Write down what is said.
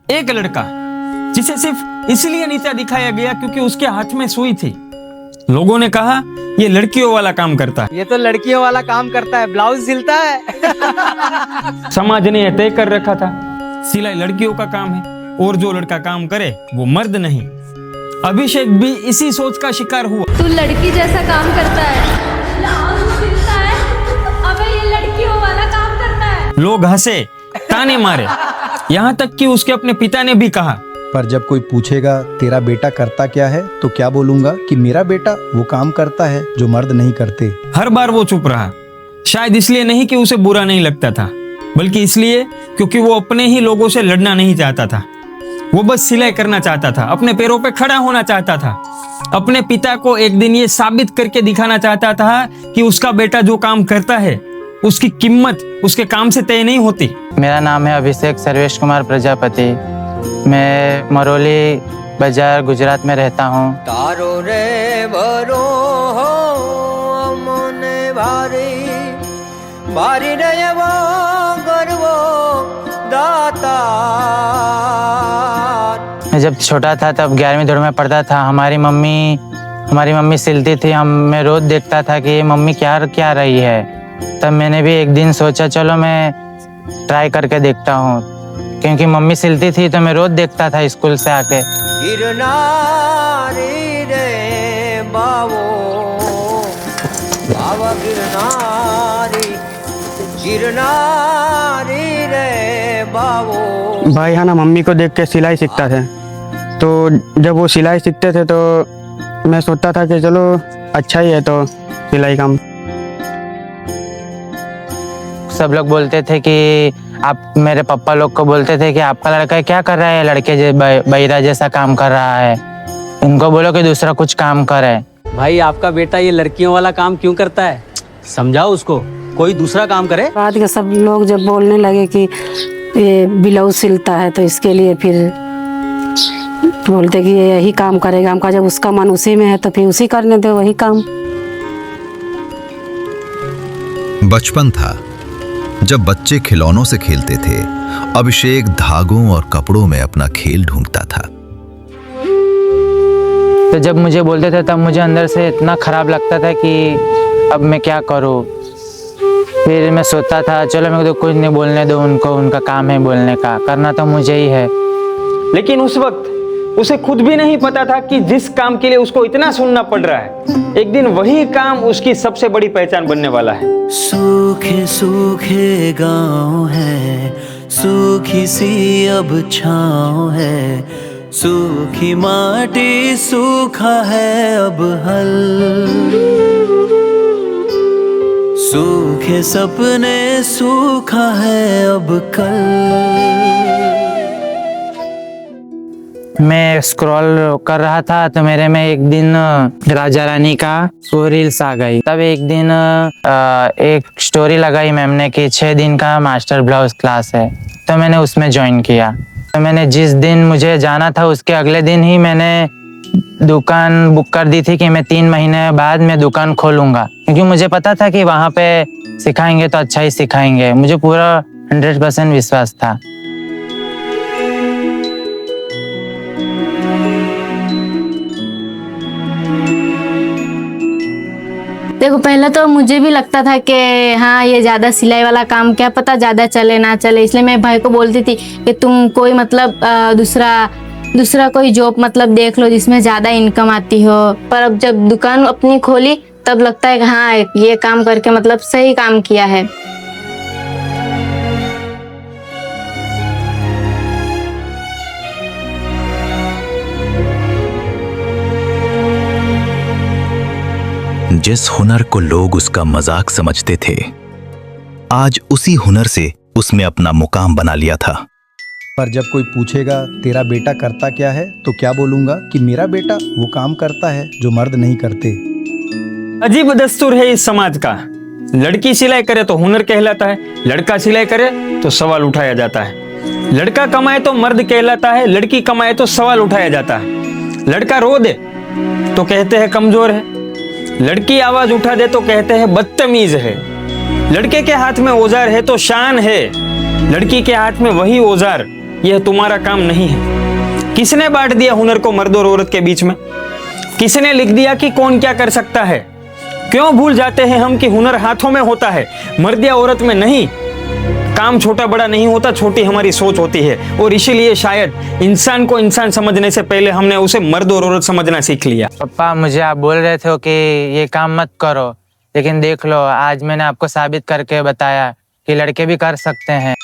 एक लड़का जिसे सिर्फ इसलिए नीचा दिखाया गया क्योंकि उसके हाथ में सुई थी। लोगों ने कहा ये लड़कियों वाला काम करता है। ये तो लड़कियों वाला काम करता है, ब्लाउज सिलता है। समाज ने यह तय कर रखा था सिलाई लड़कियों का काम है और जो लड़का काम करे वो मर्द नहीं। अभिषेक भी इसी सोच का शिकार हुआ। तू लड़की जैसा काम करता है, ब्लाउज सिलता है, अबे ये लड़कियों वाला काम करता है। लोग हंसे, ताने मारे, यहाँ तक कि उसके अपने पिता ने भी कहा। पर जब कोई पूछेगा तेरा बेटा करता क्या है तो क्या बोलूंगा कि मेरा बेटा वो काम करता है जो मर्द नहीं करते। हर बार वो चुप रहा, शायद इसलिए नहीं कि उसे बुरा नहीं लगता था, बल्कि इसलिए क्योंकि वो अपने ही लोगों से लड़ना नहीं चाहता था। वो बस सिलाई करना चाहता था, अपने पैरों पे खड़ा होना चाहता था। अपने पिता को एक दिन ये साबित करके दिखाना चाहता था कि उसका बेटा जो काम करता है उसकी कीमत उसके काम से तय नहीं होती। मेरा नाम है अभिषेक सर्वेश कुमार प्रजापति। मैं मरोली बाजार गुजरात में रहता हूँ। तारो रे बरो हो मने भारी भारी नयवो गर्वो दाता। मैं जब छोटा था तब 11वीं दौर में पढ़ता था। हमारी मम्मी सिलती थी। मैं रोज देखता था कि ये मम्मी क्या रही है। तब मैंने भी एक दिन सोचा चलो मैं ट्राई करके देखता हूँ, क्योंकि मम्मी सिलती थी तो मैं रोज देखता था स्कूल से आके। गिरनारी रे बावो बाबा गिरनारी रे बावो। भाई है ना, मम्मी को देख के सिलाई सीखता थे। तो जब वो सिलाई सीखते थे तो मैं सोचता था कि चलो अच्छा ही है तो सिलाई काम। सब लोग बोलते थे कि आप, मेरे पापा लोग को बोलते थे कि आपका लड़का क्या कर रहा है, लड़के बहिरा जैसा काम कर रहा है, उनको बोलो कि दूसरा कुछ काम करे। भाई आपका बेटा ये लड़कियों वाला काम क्यों करता है? समझाओ उसको, कोई दूसरा काम करे। बाद के सब लोग जब बोलने लगे कि ये ब्लाउज सिलता है तो इसके लिए फिर बोलते कि ये यही काम करेगा। हमका जब उसका मन उसी में है तो फिर उसी करने दे वही काम। बचपन था जब बच्चे खिलौनों से खेलते थे। अभिषेक धागों और कपड़ों में अपना खेल ढूंढता था। तो जब मुझे बोलते थे तब मुझे अंदर से इतना खराब लगता था कि अब मैं क्या करूं। फिर मैं सोचता था चलो मेरे को कुछ नहीं बोलने दो उनको, उनका काम है बोलने का, करना तो मुझे ही है। लेकिन उस वक्त उसे खुद भी नहीं पता था कि जिस काम के लिए उसको इतना सुनना पड़ रहा है, एक दिन वही काम उसकी सबसे बड़ी पहचान बनने वाला है। सूखे सूखे गाँव है, सूखी सी अब छाँव है, सूखी माटी सूखा है अब हल, सूखे सपने सूखा है अब कल। मैं स्क्रॉल कर रहा था तो मेरे में एक दिन राजा रानी का वो रील्स आ गई। तब एक दिन एक स्टोरी लगाई मैम ने कि 6 दिन का मास्टर ब्लाउज क्लास है, तो मैंने उसमें ज्वाइन किया। तो मैंने जिस दिन मुझे जाना था उसके अगले दिन ही मैंने दुकान बुक कर दी थी कि मैं 3 महीने बाद मैं दुकान खोलूंगा, क्योंकि मुझे पता था कि वहाँ पे सिखाएंगे तो अच्छा ही सिखाएंगे। मुझे पूरा 100% विश्वास था। देखो पहले तो मुझे भी लगता था कि हाँ ये ज़्यादा सिलाई वाला काम क्या पता ज़्यादा चले ना चले, इसलिए मैं भाई को बोलती थी कि तुम कोई मतलब दूसरा कोई जॉब मतलब देख लो जिसमें ज़्यादा इनकम आती हो। पर अब जब दुकान अपनी खोली तब लगता है कि हाँ ये काम करके मतलब सही काम किया है। जिस हुनर को लोग उसका मजाक समझते थे, आज उसी हुनर से उसने अपना मुकाम बना लिया था। पर जब कोई पूछेगा तेरा बेटा करता क्या है तो क्या बोलूंगा कि मेरा बेटा वो काम करता है जो मर्द नहीं करते। अजीब दस्तूर है इस समाज का। लड़की सिलाई करे तो हुनर कहलाता है, लड़का सिलाई करे तो सवाल उठाया जाता है। लड़का कमाए तो मर्द कहलाता है, लड़की कमाए तो सवाल उठाया जाता है। लड़का रो दे तो कहते हैं कमजोर है, लड़की आवाज उठा दे तो कहते हैं बदतमीज है। लड़के के हाथ में औजार है तो शान है, लड़की के हाथ में वही औजार यह तुम्हारा काम नहीं है। किसने बांट दिया हुनर को मर्द और औरत के बीच में? किसने लिख दिया कि कौन क्या कर सकता है? क्यों भूल जाते हैं हम कि हुनर हाथों में होता है, मर्द या औरत में नहीं। काम छोटा बड़ा नहीं होता, छोटी हमारी सोच होती है। और इसीलिए शायद इंसान को इंसान समझने से पहले हमने उसे मर्द और औरत समझना सीख लिया। पापा, मुझे आप बोल रहे थे कि ये काम मत करो, लेकिन देख लो, आज मैंने आपको साबित करके बताया कि लड़के भी कर सकते हैं।